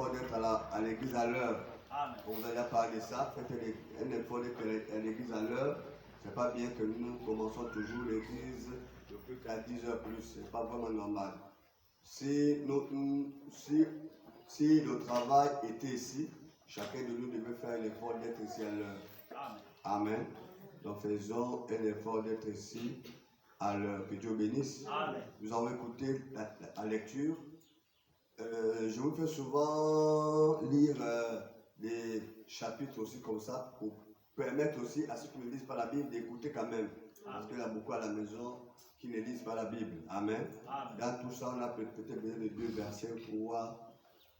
effort d'être à l'église à l'heure. On vous a déjà parlé de ça. Faites un effort d'être à l'église à l'heure. C'est pas bien que nous commençons toujours l'église de plus qu'à 10h plus. C'est pas vraiment normal. Si le travail était ici, chacun de nous devait faire l'effort d'être ici à l'heure. Amen. Donc faisons un effort d'être ici à l'heure. Que Dieu bénisse. Amen. Nous avons écouté la lecture. Je vous fais souvent lire des chapitres aussi comme ça pour permettre aussi à ceux qui ne lisent pas la Bible d'écouter quand même. Parce qu'il y a beaucoup à la maison qui ne lisent pas la Bible. Amen. Amen. Dans tout ça, on a peut-être besoin de 2 versets, 3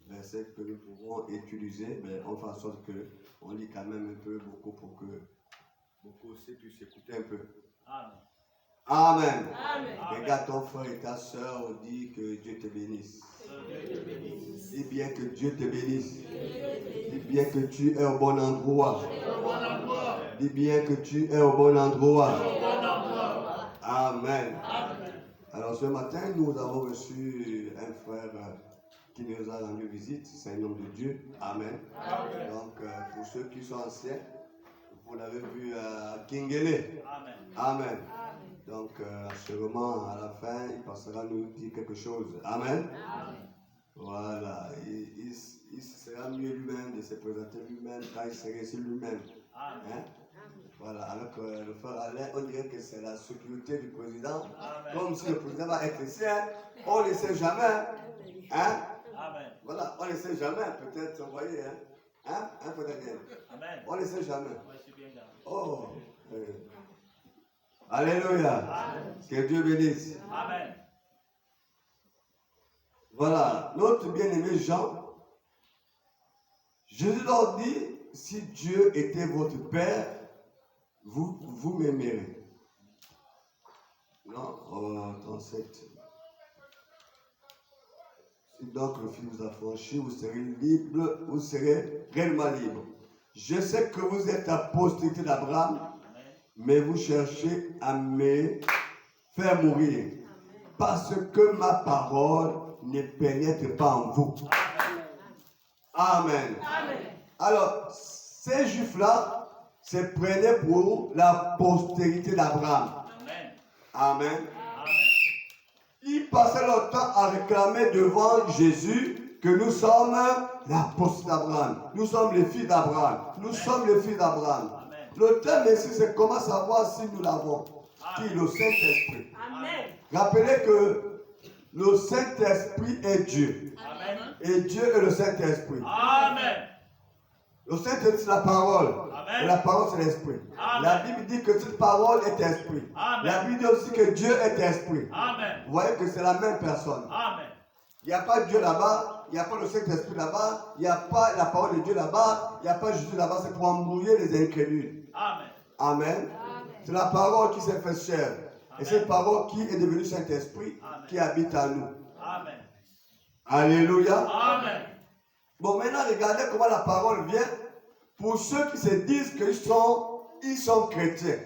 versets que nous pouvons utiliser. Mais on fait en sorte qu'on lit quand même un peu beaucoup pour que beaucoup aussi puissent écouter un peu. Amen. Amen. Amen. Regarde ton frère et ta soeur, dit que Dieu te bénisse. Dis bien que Dieu te bénisse. Dis bien que tu es au bon endroit. Dis bien que tu es au bon endroit. Amen. Alors ce matin, nous avons reçu un frère qui nous a rendu visite. C'est un homme de Dieu. Amen. Donc pour ceux qui sont anciens, vous l'avez vu à Kingele. Amen. Donc, sûrement, à la fin, il passera nous dire quelque chose. Amen. Amen. Voilà. Il sera mieux lui-même de se présenter lui-même quand il sera ici lui-même. Hein? Voilà. Alors que le frère Alain, on dirait que c'est la sécurité du président. Amen. Comme si le président va être ici. Hein? On ne le sait jamais. Hein? Amen. Voilà. On ne le sait jamais. Peut-être, vous voyez. Hein? Peut-être. Amen. On ne le sait jamais. Oh. Alléluia. Amen. Que Dieu bénisse. Amen. Voilà, notre bien-aimé Jean, Jésus leur dit, si Dieu était votre Père, vous m'aimerez. Non, 37. Si donc le Fils vous a franchi, vous serez libre, vous serez réellement libre. Je sais que vous êtes la postérité d'Abraham, mais vous cherchez à me faire mourir. Parce que ma parole ne pénètre pas en vous. Amen. Amen. Alors, ces Juifs-là se prenaient pour la postérité d'Abraham. Amen. Amen. Ils passaient leur temps à réclamer devant Jésus que nous sommes la postérité d'Abraham. Nous sommes les fils d'Abraham. Nous sommes les fils d'Abraham. Le thème ici, c'est comment savoir si nous l'avons. Qui est le Saint-Esprit. Amen. Rappelez que le Saint-Esprit est Dieu. Amen. Et Dieu est le Saint-Esprit. Amen. Le Saint-Esprit, c'est la parole. Amen. Et la parole, c'est l'Esprit. La Bible dit que cette parole est Esprit. Amen. La Bible dit aussi que Dieu est Esprit. Amen. Vous voyez que c'est la même personne. Amen. Il n'y a pas Dieu là-bas, il n'y a pas le Saint-Esprit là-bas, il n'y a pas la parole de Dieu là-bas, il n'y a pas Jésus là-bas, c'est pour embrouiller les incrédules. Amen. Amen. C'est la parole qui s'est faite chair. Amen. Et cette parole qui est devenue Saint-Esprit, qui habite en nous. Amen. Alléluia. Amen. Bon, maintenant, regardez comment la parole vient pour ceux qui se disent qu'ils sont chrétiens.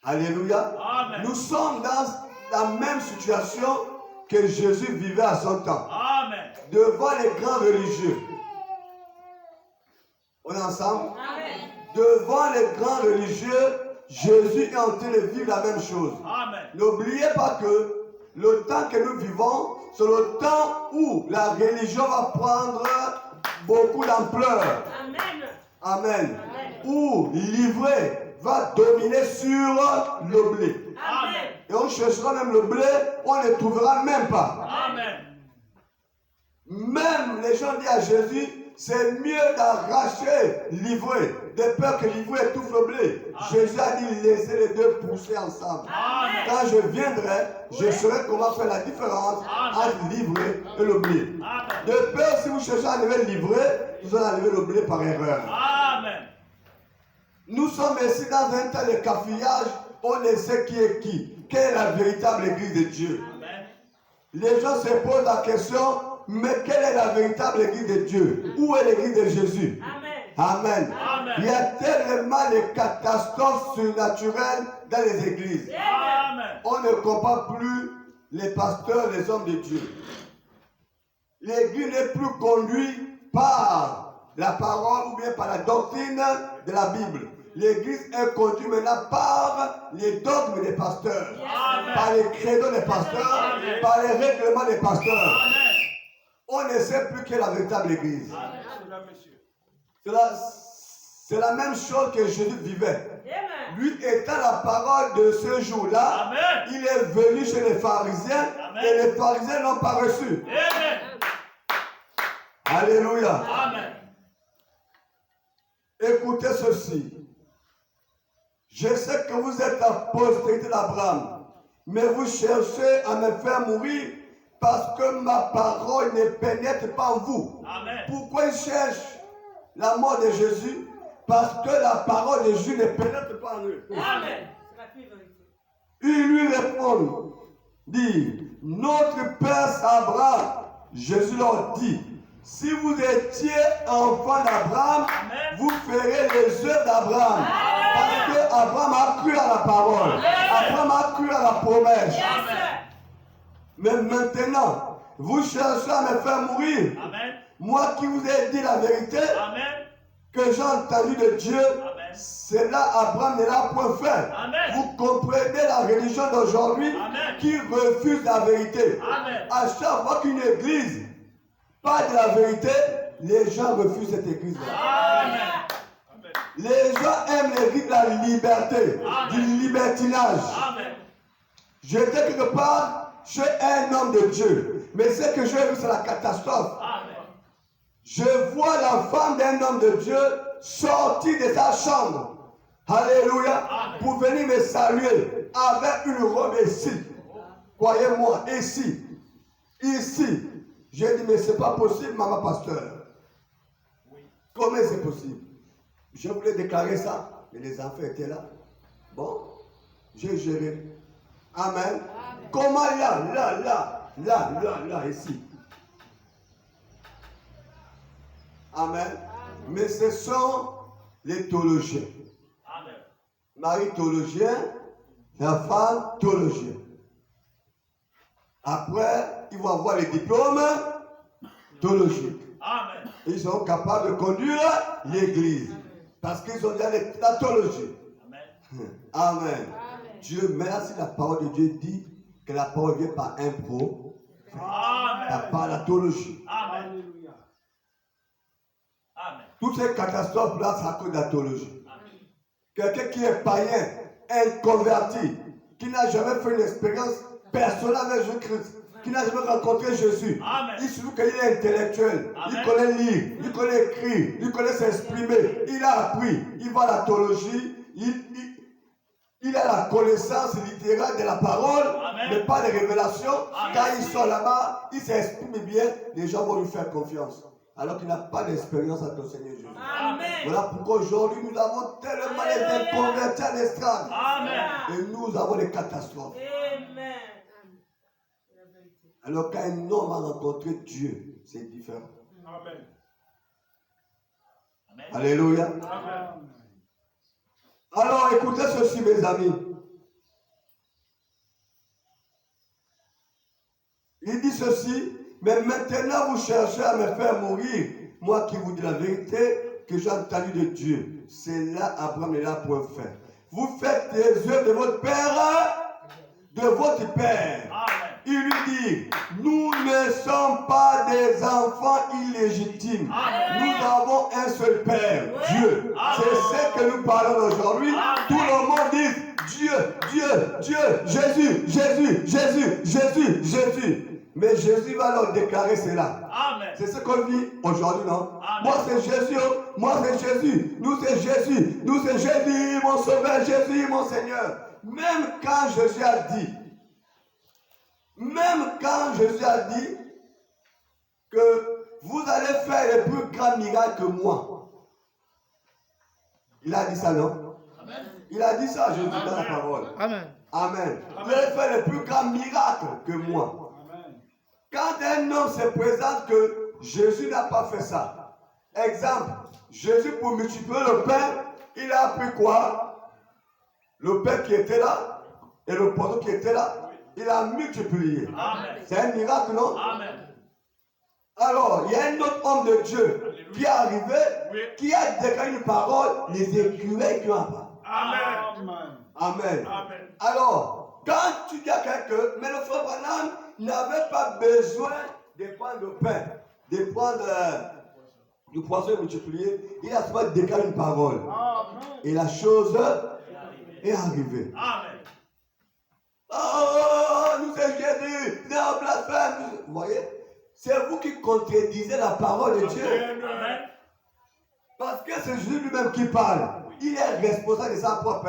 Alléluia. Amen. Nous sommes dans la même situation que Jésus vivait à son temps. Amen. Devant les grands religieux. On est ensemble? Amen. Devant les grands religieux, Jésus est en train de vivre la même chose. N'oubliez pas que le temps que nous vivons, c'est le temps où la religion va prendre beaucoup d'ampleur. Amen. Amen. Où l'ivraie va dominer sur le blé. Amen. Et on cherchera même le blé, on ne le trouvera même pas. Amen. Même les gens disent à Jésus, c'est mieux d'arracher l'ivraie, de peur que l'ivraie étouffe le blé. Amen. Jésus a dit, laissez les deux pousser ensemble. Amen. Quand je viendrai, je saurai comment faire la différence entre l'ivraie et le blé. Amen. De peur, si vous cherchez à enlever l'ivraie, vous allez enlever le blé par erreur. Amen. Nous sommes ici dans un temps de cafouillage, on ne sait qui est qui. Quelle est la véritable église de Dieu? Amen. Les gens se posent la question, mais quelle est la véritable église de Dieu? Où est l'église de Jésus? Amen. Amen. Amen. Il y a tellement de catastrophes surnaturelles dans les églises. Amen. On ne comprend plus les pasteurs, les hommes de Dieu. L'église n'est plus conduite par la parole ou bien par la doctrine de la Bible. L'église est conduite maintenant par les dogmes des pasteurs, par les credos des pasteurs, par les règlements des pasteurs. On ne sait plus quelle est la véritable église. C'est la même chose que Jésus vivait. Lui étant la parole de ce jour-là, il est venu chez les pharisiens et les pharisiens n'ont pas reçu. Alléluia. Écoutez ceci. Je sais que vous êtes la postérité d'Abraham, mais vous cherchez à me faire mourir parce que ma parole ne pénètre pas en vous. Amen. Pourquoi ils cherchent la mort de Jésus? Parce que la parole de Jésus ne pénètre pas en eux. Amen. Ils lui répondent, dit, notre père Abraham. Jésus leur dit, si vous étiez enfant d'Abraham, vous ferez les œuvres d'Abraham. Parce que Abraham a cru à la parole. Abraham a cru à la promesse. Mais maintenant, vous cherchez à me faire mourir. Moi qui vous ai dit la vérité, que j'ai entendu de Dieu, c'est là Abraham ne l'a point fait. Vous comprenez la religion d'aujourd'hui qui refuse la vérité. À chaque fois qu'une église parle de la vérité, les gens refusent cette église-là. Les gens aiment l'église de la liberté, du libertinage. J'étais quelque part chez un homme de Dieu, mais ce que j'ai vu, c'est la catastrophe. Je vois la femme d'un homme de Dieu sortir de sa chambre, alléluia, pour venir me saluer avec une robe ici. Croyez-moi, ici. J'ai dit, mais c'est pas possible, maman pasteur. Comment c'est possible? Je voulais déclarer ça, mais les enfants étaient là. Bon, j'ai géré. Amen. Comment là, ici. Amen. Mais ce sont les théologiens. Marie théologien, la femme théologien. Après, ils vont avoir les diplômes théologiques. Amen. Ils seront capables de conduire l'église. Parce qu'ils ont déjà la théologie. Amen. Amen. Dieu, merci, la parole de Dieu dit que la parole vient par un pro. Par la théologie. Amen. Toutes ces catastrophes-là, c'est à cause de la théologie. Quelqu'un qui est païen, inconverti, qui n'a jamais fait une expérience personnelle avec Jésus-Christ, qui n'a jamais rencontré Jésus. Amen. Il se trouve qu'il est intellectuel. Amen. Il connaît lire, il connaît écrire, il connaît s'exprimer. Il a appris, il va à la théologie, il a la connaissance littéraire de la parole, Amen. Mais pas de révélations. Quand il sort là-bas, il s'exprime bien, les gens vont lui faire confiance. Alors qu'il n'a pas d'expérience avec le Seigneur Jésus. Amen. Voilà pourquoi aujourd'hui nous avons tellement été convertis à l'estrade. Et nous avons des catastrophes. Amen. Alors qu'un homme a rencontré Dieu, c'est différent. Amen. Alléluia. Amen. Alors écoutez ceci, mes amis. Il dit ceci. Mais maintenant, vous cherchez à me faire mourir. Moi qui vous dis la vérité, que j'ai entendu de Dieu. C'est là, Abraham est là pour faire. Vous faites les œuvres de votre père, Amen. Il lui dit, nous ne sommes pas des enfants illégitimes. Amen. Nous avons un seul Père, Dieu. C'est ce que nous parlons aujourd'hui. Tout le monde dit, Dieu, Jésus. Mais Jésus va leur déclarer cela. Amen. C'est ce qu'on dit aujourd'hui, non? Amen. Moi c'est Jésus, moi c'est Jésus, nous c'est Jésus, mon sauveur, Jésus, mon Seigneur. Même quand Jésus a dit que vous allez faire les plus grands miracles que moi. Il a dit ça, non? Amen. Il a dit ça, Jésus, dans la parole. Amen. Amen. Vous allez faire les plus grands miracles que moi. Quand un homme se présente que Jésus n'a pas fait ça. Exemple, Jésus pour multiplier le pain, il a pris quoi? Le pain qui était là et le poisson qui était là, il a multiplié. C'est un miracle, non? Amen. Alors, il y a un autre homme de Dieu qui est arrivé, qui a déclaré une parole, les écureuils qui ont appris. Amen. Amen. Alors, quand tu dis à quelqu'un, mais le frère Branham n'avait pas besoin de prendre le pain, de prendre du poisson multiplié, il a seulement déclaré une parole. Et la chose est arrivée. Amen. Oh, nous c'est Jésus, c'est un blasphème. Vous voyez, c'est vous qui contredisez la parole de Dieu. Amen. Parce que c'est Jésus lui-même qui parle. Il est responsable de sa propre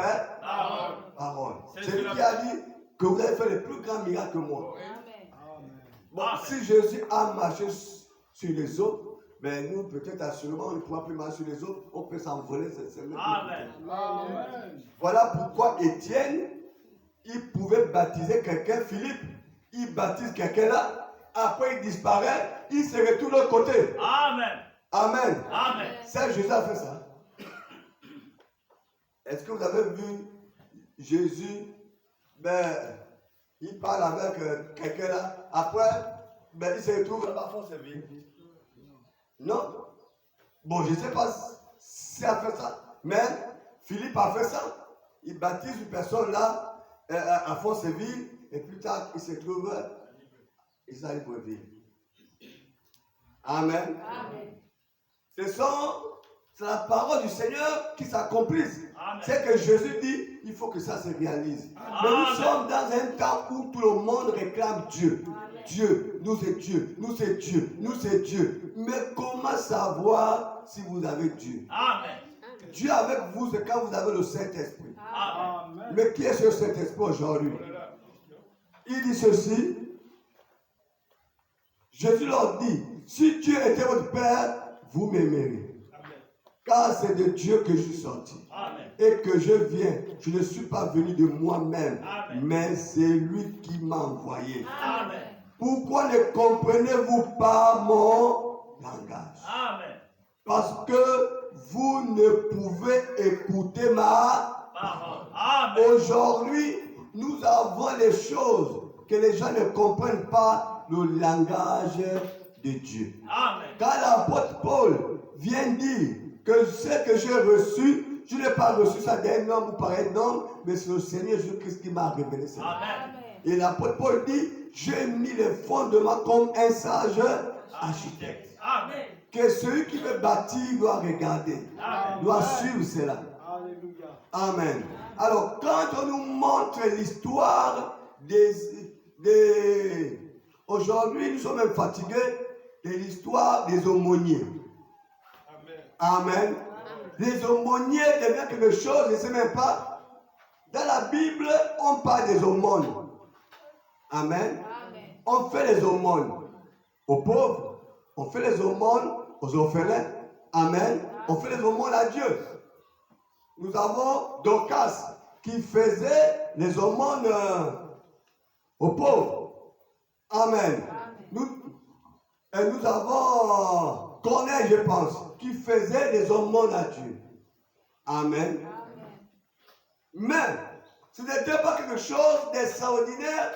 parole. C'est lui qui a dit que vous avez fait le plus grand miracle que moi. Bon, si Jésus a marché sur les eaux, ben nous, peut-être assurément, on ne pourra plus marcher sur les eaux, on peut s'envoler. Amen. Voilà pourquoi Étienne, il pouvait baptiser quelqu'un, Philippe, il baptise quelqu'un là, après il disparaît, il se retourne de l'autre côté. Amen. Amen. Amen. Ça, Jésus a fait ça. Est-ce que vous avez vu Jésus, ben, il parle avec quelqu'un là, après, ben, il se retrouve là-bas, force vie. Non. Bon, je ne sais pas s'il a fait ça, mais Philippe a fait ça. Il baptise une personne là, à Fonceville, et plus tard, il se trouve, il s'arrive pour vivre. Amen. Amen. C'est la parole du Seigneur qui s'accomplisse. C'est que Jésus dit, il faut que ça se réalise. Mais nous sommes dans un temps où tout le monde réclame Dieu. Amen. Dieu, nous c'est Dieu, nous c'est Dieu, nous c'est Dieu. Mais comment savoir si vous avez Dieu? Amen. Dieu avec vous, c'est quand vous avez le Saint-Esprit. Amen. Mais qui est ce Saint-Esprit aujourd'hui? Il dit ceci. Jésus leur dit, si Dieu était votre Père, vous m'aimerez. Car c'est de Dieu que je suis sorti. Amen. Et que je viens. Je ne suis pas venu de moi-même, Amen. mais c'est lui qui m'a envoyé. Amen. Pourquoi ne comprenez-vous pas mon langage? Amen. Parce que vous ne pouvez écouter ma Parole. Amen. Aujourd'hui, nous avons les choses que les gens ne comprennent pas, le langage de Dieu. Amen. Quand l'apôtre Paul vient dire que ce que j'ai reçu, je n'ai pas reçu ça d'un homme ou par un homme, mais c'est le Seigneur Jésus-Christ qui m'a révélé ça. Amen. Et l'apôtre Paul dit, j'ai mis les fondements comme un sage architecte. Amen. Que celui qui veut bâtir doit regarder, Amen. doit suivre cela. Amen. Alors, quand on nous montre l'histoire aujourd'hui, nous sommes même fatigués de l'histoire des aumôniers. Amen. Les aumôniers deviennent quelque chose, je ne sais même pas. Dans la Bible, on parle des aumônes. Amen. On fait les aumônes aux pauvres. On fait les aumônes aux orphelins. Amen. On fait les aumônes à Dieu. Nous avons Dorcas qui faisait les aumônes aux pauvres. Amen. Nous avons Corneille, je pense, qui faisait les aumônes à Dieu. Amen. Mais ce n'était pas quelque chose d'extraordinaire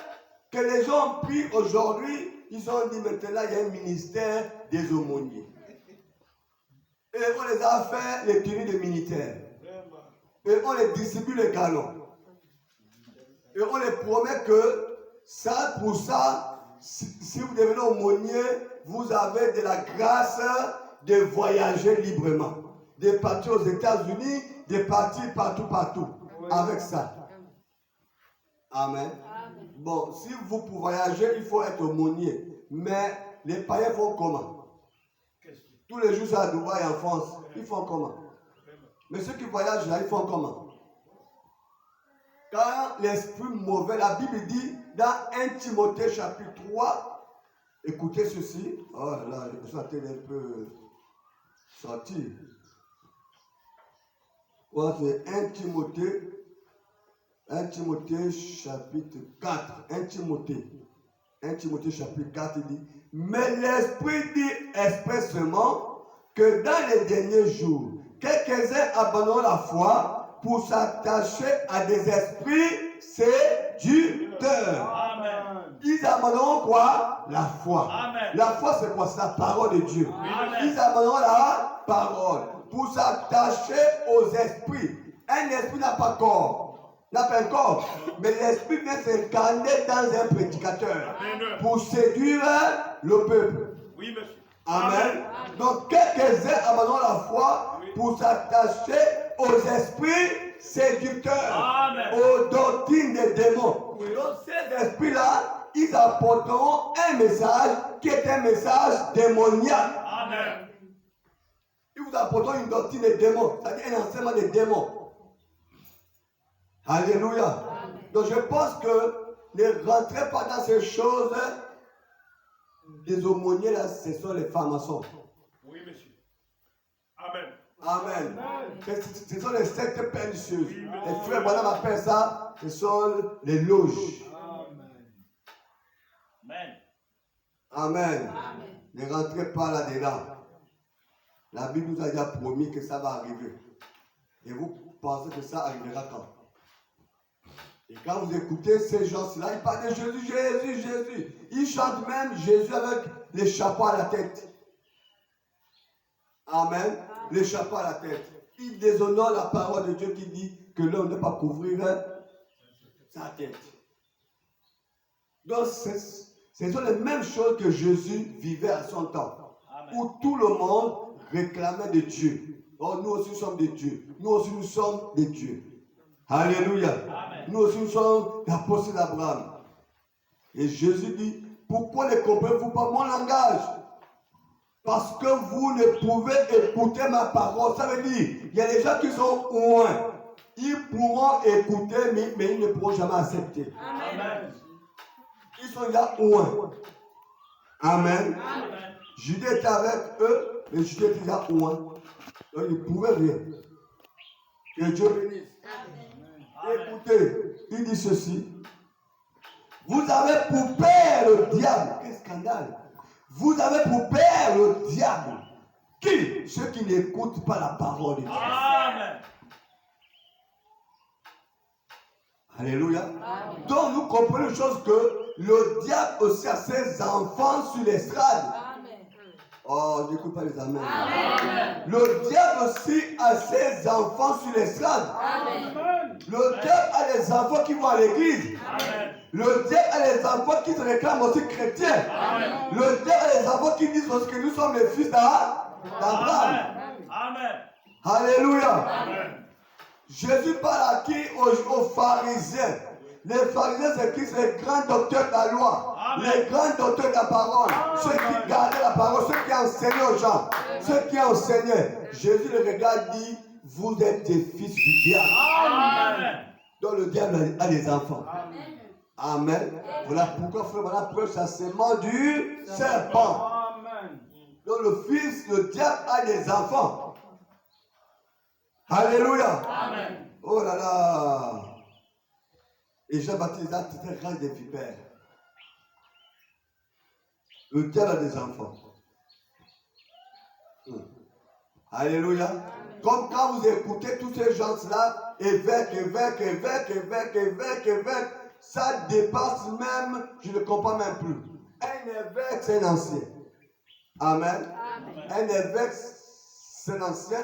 que les gens ont pris aujourd'hui. Ils ont dit maintenant il y a un ministère des aumôniers. Et on les a fait les tenues de militaires. Et on les distribue les galons. Et on les promet que ça, pour ça, si vous devenez aumônier, vous avez de la grâce de voyager librement. De partir aux États-Unis, de partir partout, avec ça. Amen. Bon, si vous pour voyager, il faut être aumônier. Mais les païens font comment? Tous les jours, c'est à Dubaï, en France. Ils font comment? Mais ceux qui voyagent là, ils font comment? Quand l'esprit mauvais, la Bible dit dans 1 Timothée chapitre 3, écoutez ceci. Oh là, je suis un peu sorti. Ouais, c'est 1 Timothée chapitre 4. 1 Timothée chapitre 4 dit, mais l'Esprit dit expressément que dans les derniers jours, quelques-uns abandonnent la foi pour s'attacher à des esprits séducteurs. Amen. Ils abandonneront quoi? La foi. Amen. La foi, c'est quoi? C'est la parole de Dieu. Amen. Ils abandonneront la parole pour s'attacher aux esprits. Un esprit n'a pas corps, n'a pas un corps, mais l'esprit vient s'incarner dans un prédicateur Amen. pour séduire le peuple. Oui, monsieur. Amen. Donc, quelques-uns abandonnent la foi pour s'attacher aux esprits séducteurs, Amen. aux doctrines des démons. Donc, ces esprits-là, ils apporteront un message qui est un message démoniaque. Amen. Ils vous apporteront une doctrine des démons, c'est-à-dire un enseignement des démons. Alléluia. Donc, je pense que ne rentrez pas dans ces choses. Les aumôniers, là, ce sont les francs-maçons. Oui, monsieur. Amen. Amen. Ce sont les sectes pernicieuses. Les frères, voilà, on appelle ça, ce sont les loges. Amen. Amen. Ne rentrez pas là-dedans. La Bible nous a déjà promis que ça va arriver. Et vous pensez que ça arrivera quand? Et quand vous écoutez ces gens-là, ils parlent de Jésus, Jésus, Jésus. Ils chantent même Jésus avec les chapeaux à la tête. Amen. Les chapeaux à la tête. Ils déshonorent la parole de Dieu qui dit que l'homme ne peut pas couvrir sa tête. Donc, ce sont les mêmes choses que Jésus vivait à son temps. Amen. Où tout le monde réclamait de Dieu. Oh, nous aussi sommes des dieux. Nous aussi nous sommes des dieux. Alléluia. Amen. Nous aussi nous sommes l'apôtre d'Abraham. Et Jésus dit, pourquoi ne comprenez-vous pas mon langage? Parce que vous ne pouvez écouter ma parole. Ça veut dire, il y a des gens qui sont loin. Ils pourront écouter, mais ils ne pourront jamais accepter. Amen. Ils sont là loin. Amen. Amen. Judas était avec eux, mais Judas était là loin. Donc ils ne pouvaient rien. Que Dieu bénisse. Écoutez, il dit ceci. Vous avez pour père le diable. Quel scandale. Vous avez pour père le diable. Qui? Ceux qui n'écoutent pas la parole de Dieu. Amen. Alléluia. Donc nous comprenons une chose que le diable aussi a ses enfants sur l'estrade. Oh, n'écoute pas les amens. Amen. Le diable aussi a ses enfants sur l'estrade. Le diable a des enfants qui vont à l'église. Amen. Le diable a des enfants qui se réclament aussi chrétiens. Amen. Le diable a des enfants qui disent aussi que nous sommes les fils d'Abraham. Amen. Alléluia. Amen. Jésus parle à qui? Aux pharisiens. Les pharisiens, c'est qui? C'est les grands docteurs de la loi. Amen. Les grands docteurs de la parole. Ceux qui gardaient la parole, ceux qui enseignaient aux gens. Ceux qui enseignaient. Jésus le regarde dit, vous êtes des fils du diable. Amen. Donc le diable a des enfants. Amen. Voilà pourquoi, frère, voilà preuve, ça sément du serpent. Donc le diable a des enfants. Alléluia. Amen. Oh là là. Et Jean-Baptiste a toute une race de vipères. Le diable a des enfants. Alléluia. Comme quand vous écoutez tous ces gens-là, évêques, ça dépasse même, je ne comprends même plus. Un évêque, c'est un ancien. Amen. Un évêque, c'est un ancien.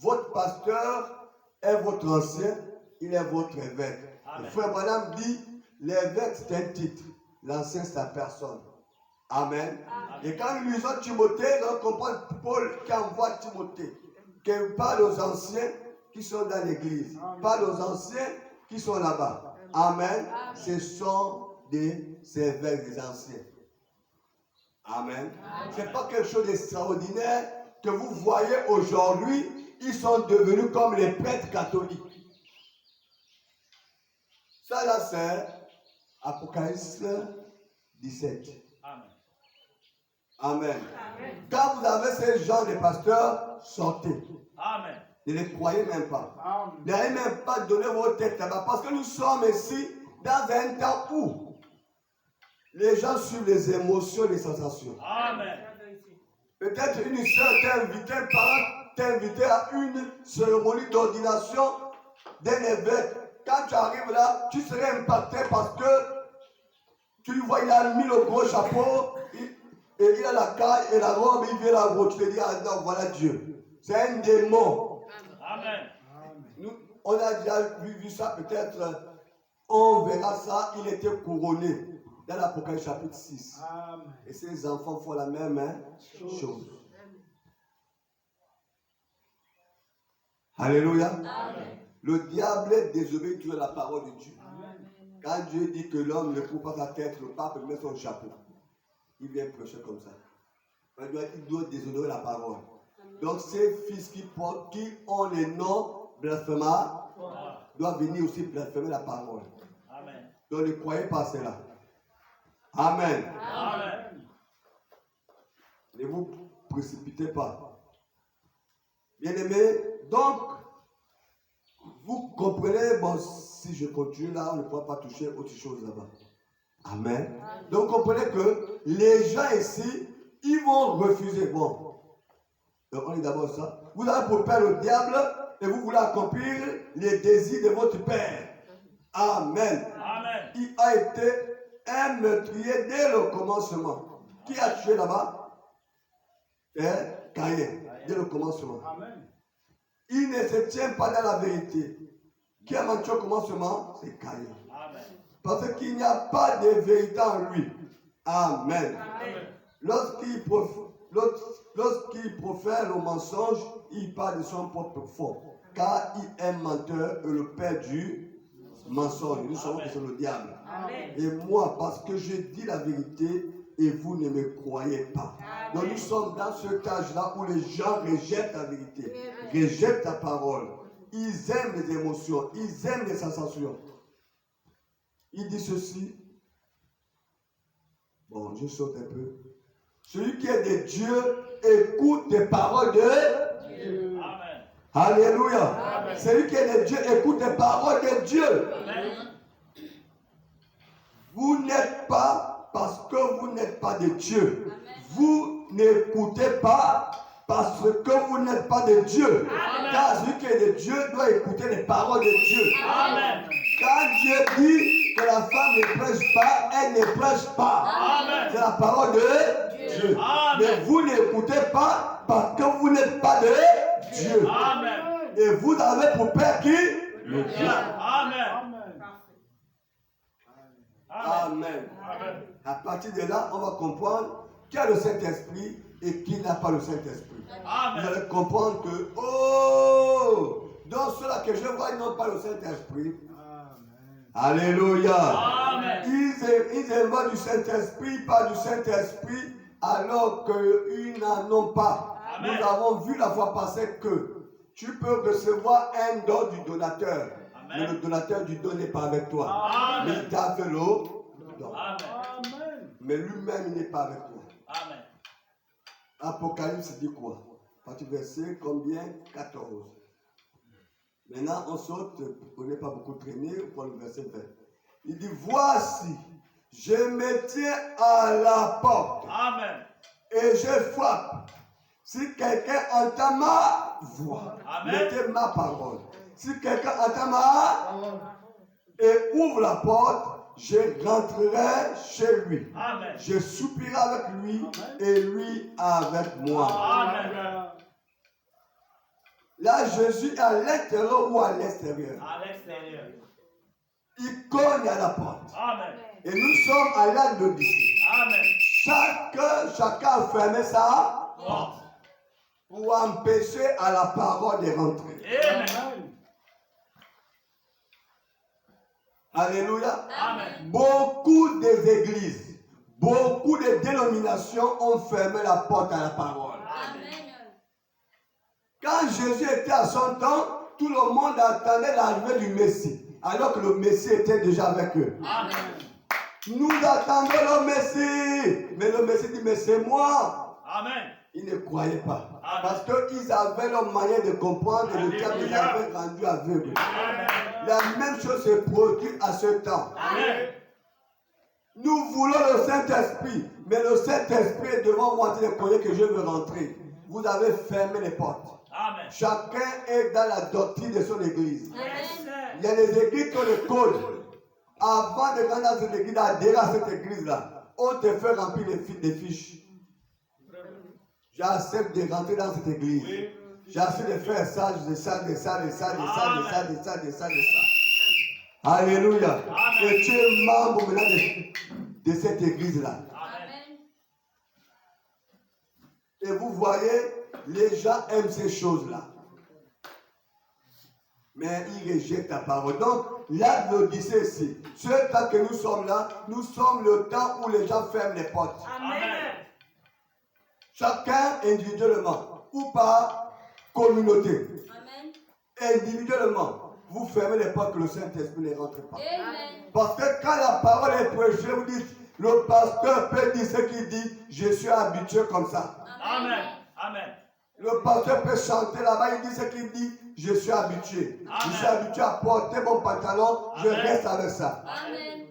Votre pasteur est votre ancien, il est votre évêque. Le frère Branham dit, l'évêque c'est un titre, l'ancien c'est la personne. Amen. Et quand nous lisons Timothée, on comprend Paul qui envoie Timothée, qui parle aux anciens qui sont dans l'église, parle aux anciens qui sont là-bas. Amen. Ce sont des évêques, des anciens. Amen. Ce n'est pas quelque chose d'extraordinaire que vous voyez aujourd'hui. Ils sont devenus comme les prêtres catholiques. Ça là c'est Apocalypse 17. Amen. Amen. Quand vous avez ces gens de pasteurs, sortez. Amen. Ne les croyez même pas. N'allez même pas donner vos têtes là-bas. Parce que nous sommes ici dans un temps où les gens suivent les émotions et les sensations. Amen. Peut-être une soeur t'a invité, un parent t'a invité à une cérémonie d'ordination d'un évêque. Quand tu arrives là, tu serais impacté parce que Tu vois, il a mis le gros chapeau, et il a la caille et la robe, il vient là-haut. Tu te dis, ah non, voilà Dieu. C'est un démon. Amen. Nous, on a déjà vu ça peut-être. On verra ça, il était couronné dans l'Apocalypse chapitre 6. Amen. Et ses enfants font la même chose. Alléluia. Amen. Le diable désobéit toujours à la parole de Dieu. Amen. Quand Dieu dit que l'homme ne coupe pas sa tête, le pape met son chapeau. Il vient prêcher comme ça. Il doit déshonorer la parole. Amen. Donc ces fils qui ont les noms blasphémats doivent venir aussi blasphémer la parole. Amen. Donc ne croyez pas cela. Amen. Amen. Ne vous précipitez pas. Bien-aimés, donc, vous comprenez, bon, si je continue là, on ne pourra pas toucher autre chose là-bas. Amen. Donc, comprenez que les gens ici, ils vont refuser. Bon, donc on dit d'abord ça. Vous avez pour père le diable et vous voulez accomplir les désirs de votre père. Amen. Amen. Il a été un meurtrier dès le commencement. Qui a tué là-bas? Caïn, dès le commencement. Amen. Il ne se tient pas dans la vérité. Qui a menti au commencement? C'est Caïn. Amen. Parce qu'il n'y a pas de vérité en lui. Amen. Amen. Lorsqu'il profère le mensonge, il parle de son propre fond. Car il est menteur et le père du mensonge. Nous savons que c'est le diable. Amen. Et moi, parce que je dis la vérité et vous ne me croyez pas. Amen. Donc nous sommes dans ce âge-là où les gens rejettent la vérité, rejettent la parole. Ils aiment les émotions, ils aiment les sensations. Il dit ceci. Bon, je saute un peu. Celui qui est de Dieu écoute les paroles de Dieu. Amen. Alléluia. Amen. Celui qui est de Dieu écoute les paroles de Dieu. Amen. Vous n'êtes pas parce que vous n'êtes pas de Dieu. Amen. Vous n'écoutez pas parce que vous n'êtes pas de Dieu. Amen. Car celui qui est de Dieu doit écouter les paroles de Dieu. Amen. Quand Dieu dit que la femme ne prêche pas, elle ne prêche pas. Amen. C'est la parole de Dieu. Amen. Mais vous n'écoutez pas parce que vous n'êtes pas de Dieu. Amen. Et vous avez pour père qui? Le diable. Amen. Amen. Amen. À partir de là, on va comprendre qui a le Saint-Esprit et qui n'a pas le Saint-Esprit. Amen. Vous allez comprendre que, oh, dans ceux-là que je vois, ils n'ont pas le Saint-Esprit. Alléluia. Amen. Ils inventent du Saint-Esprit, pas du Saint-Esprit, alors qu'ils n'en ont pas. Amen. Nous avons vu la fois passée que tu peux recevoir un don du donateur. Amen. Mais le donateur du don n'est pas avec toi. Amen. Mais il t'a fait le don. Amen. Mais lui-même, il n'est pas avec toi. Amen. Apocalypse dit quoi? Partie verset combien? 14. Maintenant, on saute, on n'est pas beaucoup traîné, pour le verset 20. Il dit, voici, je me tiens à la porte. Amen. Et je frappe. Si quelqu'un entend ma voix, mettez ma parole. Si quelqu'un entend ma et ouvre la porte, je rentrerai chez lui. Amen. Je soupirai avec lui. Amen. Et lui avec moi. Amen. Là, Jésus est à l'intérieur ou à l'extérieur? À l'extérieur. Il cogne à la porte. Amen. Et nous sommes à la l'Odyssée. Amen. Chacun a fermé sa porte pour empêcher à la parole de rentrer. Amen. Alléluia. Amen. Beaucoup des églises, beaucoup de dénominations ont fermé la porte à la parole. Amen. Quand Jésus était à son temps, tout le monde attendait l'arrivée du Messie, alors que le Messie était déjà avec eux. Amen. Nous attendons le Messie, mais le Messie dit, mais c'est moi. Amen. Ils ne croyaient pas. Amen. Parce qu'ils avaient leur moyen de comprendre que le diable les avait rendus aveugles. Amen. La même chose se produit à ce temps. Amen. Nous voulons le Saint-Esprit, mais le Saint-Esprit est devant moi de croire que je veux rentrer. Vous avez fermé les portes. Amen. Chacun est dans la doctrine de son église. Yes. Il y a des églises qui ont le code. avant de rentrer dans cette église, d'adhérer à cette église-là, on te fait remplir des fiches. J'accepte de rentrer dans cette église. J'accepte de faire ça, de ça. Alléluia. Et tu es membre maintenant de cette église-là. Et vous voyez, les gens aiment ces choses-là. Mais ils rejettent la parole. Donc, là, l'Odyssée ici, ce temps que nous sommes là, nous sommes le temps où les gens ferment les portes. Amen. Chacun individuellement ou par communauté. Amen. Individuellement, vous fermez les portes que le Saint-Esprit ne rentre pas. Amen. Parce que quand la parole est prêchée, vous dites, le pasteur peut dire ce qu'il dit, je suis habitué comme ça. Amen. Amen. Le pasteur peut chanter là-bas, il dit ce qu'il dit, je suis habitué. Amen. Je suis habitué à porter mon pantalon, je Amen. reste avec ça. Amen.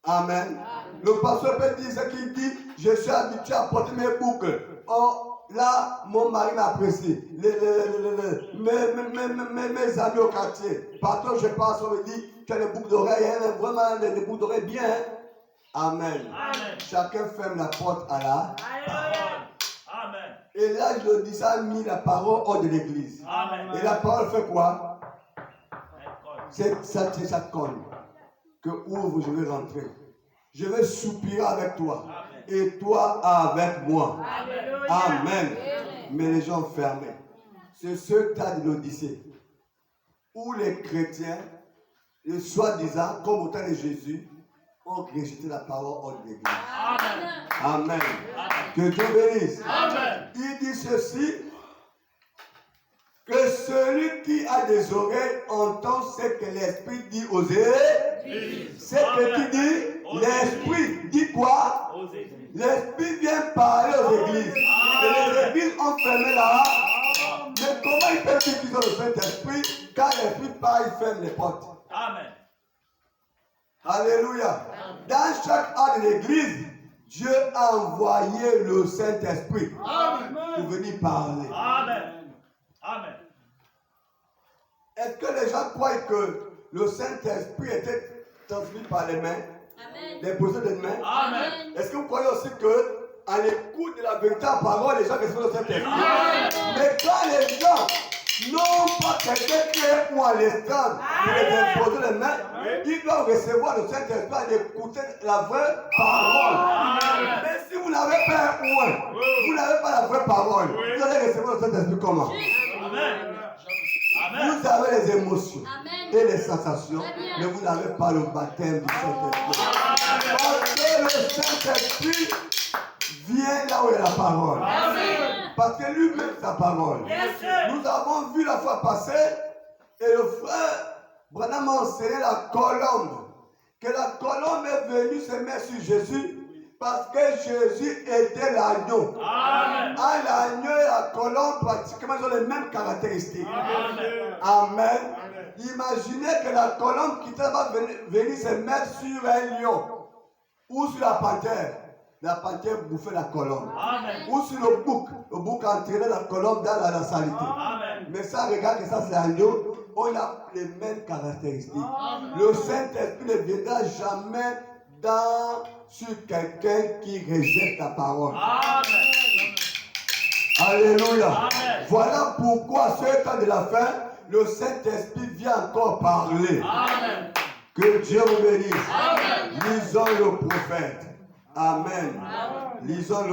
Amen. Le pasteur peut dire ce qu'il dit, je suis habitué à porter mes boucles. Oh, là, mon mari m'apprécie. Mes amis au quartier, partout je passe, on me dit, tu as les boucles d'oreilles, hein, vraiment les boucles d'oreilles bien. Hein? Amen. Amen. Chacun ferme la porte à la. Parole. Amen. Et là, je dis ça, a mis la parole hors de l'église. Amen. Et la parole fait quoi? École. C'est ça colle. Que ouvre, je vais rentrer. Je vais soupirer avec toi. Amen. Et toi avec moi. Amen. Amen. Mais les gens fermés. C'est ce tas de l'Odyssée. Où les chrétiens, les soi-disant, comme au temps de Jésus, ont rejeté la parole hors de l'église. Amen. Amen. Amen. Que Dieu bénisse. Amen. Il dit ceci, que celui qui a des oreilles entend ce que l'Esprit dit aux églises. Ce que tu dis, l'Esprit dit quoi? Aux églises. L'Esprit vient parler aux églises. Et les églises ont fermé là. Mais comment il peut dire qu'ils ont le Saint-Esprit quand l'Esprit parle, il ferme les portes? Amen. Alléluia. Dans chaque art de l'église, Dieu a envoyé le Saint-Esprit pour venir parler. Amen. Amen. Est-ce que les gens croient que le Saint-Esprit était transmis par les mains, Amen. les positions des mains? Amen. Est-ce que vous croyez aussi que à l'écoute de la véritable parole, les gens reçoivent le Saint-Esprit? Amen. Mais quand les gens n'ont pas quelqu'un qui est ou à l'estrade pour les imposer les mains, ils doivent recevoir le Saint-Esprit à écouter la vraie parole. Amen. Mais si vous n'avez pas un ouin, vous n'avez pas la vraie parole, vous allez recevoir le Saint-Esprit comment? Amen. Amen. Vous avez les émotions Amen. et les sensations, mais vous n'avez pas le baptême du Saint-Esprit. Parce que le Saint-Esprit vient là où il y a la parole. Amen. Parce que lui-même sa parole. Yes, sir. Nous avons vu la fois passée, et le frère Branham a enseigné la colombe. Que la colombe est venue se mettre sur Jésus parce que Jésus était l'agneau. Amen. L'agneau et la colombe, pratiquement, ils ont les mêmes caractéristiques. Amen. Amen. Imaginez que la colombe qui va venir se mettre sur un lion ou sur la panthère. La panthère bouffait la colombe. Amen. Ou sur le bouc entraînait la colombe dans la saleté. Amen. Mais ça, regarde que ça c'est l'agneau, on a les mêmes caractéristiques. Le Saint-Esprit ne viendra jamais sur quelqu'un qui rejette la parole. Amen. Alléluia. Amen. Voilà pourquoi, ce temps de la fin, le Saint-Esprit vient encore parler. Amen. Que Dieu vous bénisse. Amen. Lisons le prophète. Amen. Lisons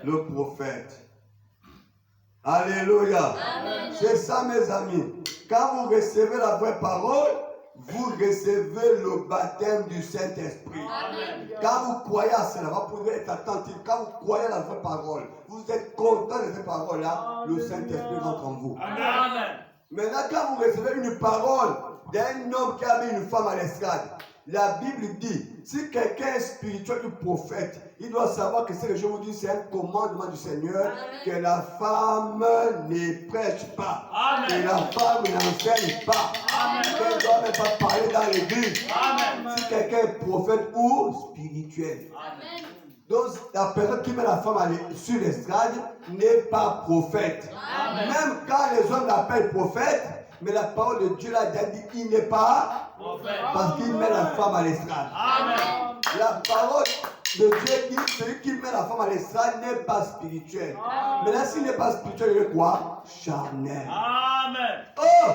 le prophète. Alléluia. Amen. C'est ça, mes amis. Quand vous recevez la vraie parole, vous recevez le baptême du Saint-Esprit. Amen. Quand vous croyez à cela, vous pouvez être attentif. Quand vous croyez à la vraie parole, vous êtes content de cette parole-là, le Saint-Esprit rentre en vous. Amen. Maintenant, quand vous recevez une parole d'un homme qui a mis une femme à l'estrade, la Bible dit, si quelqu'un est spirituel ou prophète, il doit savoir que ce que je vous dis, c'est un commandement du Seigneur, que la femme ne prêche pas, Amen. que la femme n'enseigne pas, Amen. qu'elle ne doit même pas parler dans l'église. Amen. Si quelqu'un est prophète ou spirituel. Amen. Donc, la personne qui met la femme sur l'estrade n'est pas prophète. Amen. Même quand les hommes l'appellent prophète, Mais la parole de Dieu l'a déjà dit, il n'est pas Prophète. parce qu'il met la femme à l'estrade. Amen. La parole de Dieu dit, celui qui met la femme à l'estrade n'est pas spirituel. Maintenant, s'il n'est pas spirituel, il est quoi? Charnel. Amen. Oh!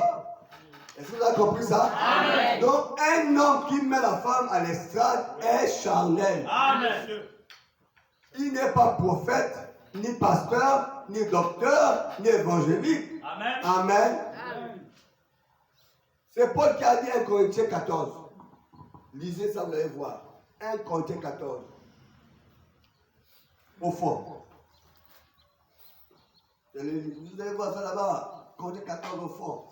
Est-ce que vous avez compris ça? Amen. Donc, un homme qui met la femme à l'estrade est charnel. Amen. Il n'est pas prophète, ni pasteur, ni docteur, ni évangélique. Amen. Amen. C'est Paul qui a dit 1 Corinthiens 14. Lisez ça, vous allez voir. 1 Corinthiens 14. Au fond. Vous allez voir ça là-bas. Corinthiens 14 au fond.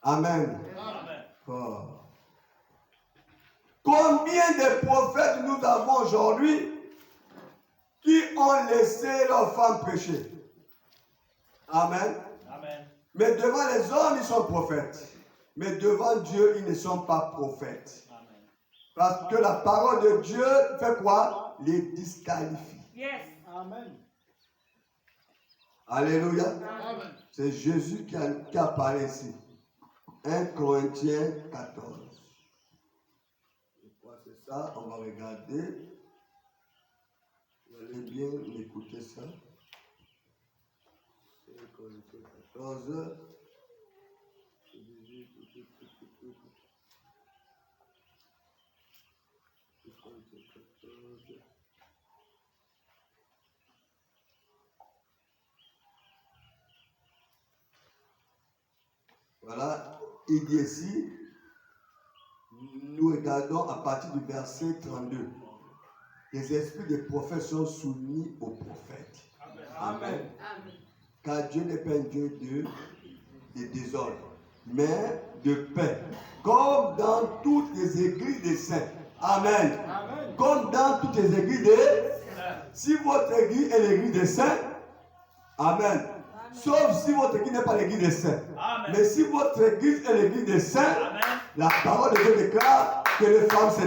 Amen. Amen. Oh. Combien de prophètes nous avons aujourd'hui qui ont laissé leurs femmes prêcher? Amen. Amen. Mais devant les hommes, ils sont prophètes. Mais devant Dieu, ils ne sont pas prophètes. Amen. Parce que la parole de Dieu fait quoi? Les disqualifie. Yes. Amen. Alléluia. Amen. C'est Jésus qui a parlé ici. 1 Corinthiens 14. Je crois que c'est ça. On va regarder. Vous allez bien écouter ça. 1 Corinthiens 14. Voilà, il dit ici, nous regardons à partir du verset 32. Les esprits des prophètes sont soumis aux prophètes. Amen. Car Dieu n'est pas un Dieu de désordre, mais de paix. Comme dans toutes les églises des saints. Amen. Amen. Comme dans toutes les églises des saints. Si votre église est l'église des saints, Amen. Sauf si votre église n'est pas l'église des saints. Amen. Mais si votre église est l'église des saints, Amen. la parole de Dieu déclare que les femmes se